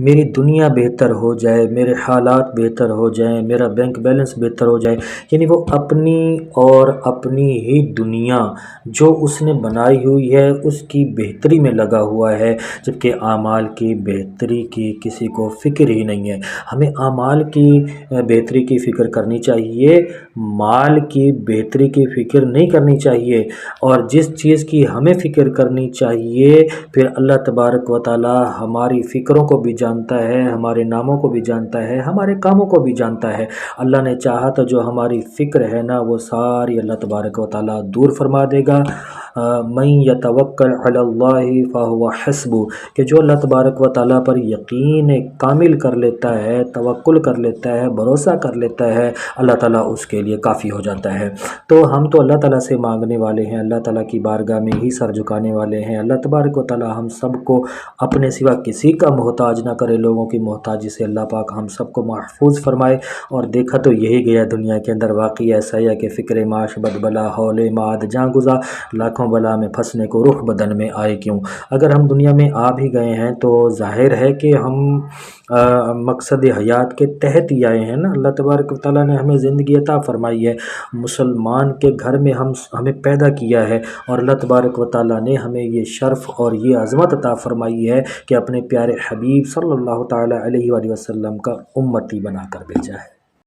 میری دنیا بہتر ہو جائے، میرے حالات بہتر ہو جائیں، میرا بینک بیلنس بہتر ہو جائے، یعنی وہ اپنی اور اپنی ہی دنیا جو اس نے بنائی ہوئی ہے اس کی بہتری میں لگا ہوا ہے، جبکہ اعمال کی بہتری کی کسی کو فکر ہی نہیں ہے۔ ہمیں اعمال کی بہتری کی فکر کرنی چاہیے، مال کی بہتری کی فکر نہیں کرنی چاہیے۔ اور جس چیز کی ہمیں فکر کرنی چاہیے، پھر اللہ تبارک و تعالی ہماری فکروں کو بھی جانتا ہے، ہمارے ناموں کو بھی جانتا ہے، ہمارے کاموں کو بھی جانتا ہے۔ اللہ نے چاہا تو جو ہماری فکر ہے نا وہ ساری اللہ تبارک و تعالی دور فرما دے گا۔ من یتوکل علی اللہ فہو حسبہ، کہ جو اللہ تبارک و تعالی پر یقین کامل کر لیتا ہے، توکل کر لیتا ہے، بھروسہ کر لیتا ہے، اللہ تعالیٰ اس کے لیے کافی ہو جاتا ہے۔ تو ہم تو اللہ تعالیٰ سے مانگنے والے ہیں، اللہ تعالیٰ کی بارگاہ میں ہی سر جھکانے والے ہیں۔ اللہ تبارک و تعالیٰ ہم سب کو اپنے سوا کسی کا محتاج نہ کرے، لوگوں کی محتاجی سے اللہ پاک ہم سب کو محفوظ فرمائے۔ اور دیکھا تو یہی گیا دنیا کے اندر، واقعی ایسا ہے کہ فکر معاش بد بلا ہول ماد جاں گزا، لاکھوں بلا میں پھنسنے کو روح بدن میں آئے کیوں۔ اگر ہم دنیا میں آ بھی گئے ہیں تو ظاہر ہے کہ ہم مقصد حیات کے تحت ہی آئے ہیں نا۔ اللہ تبارک و تعالیٰ نے ہمیں زندگی عطا فرمائی ہے، مسلمان کے گھر میں ہمیں پیدا کیا ہے، اور اللہ تبارک و تعالیٰ نے ہمیں یہ شرف اور یہ عظمت عطا فرمائی ہے کہ اپنے پیارے حبیب صلی اللہ تعالیٰ علیہ وآلہ وسلم کا امتی بنا کر بھیجا ہے۔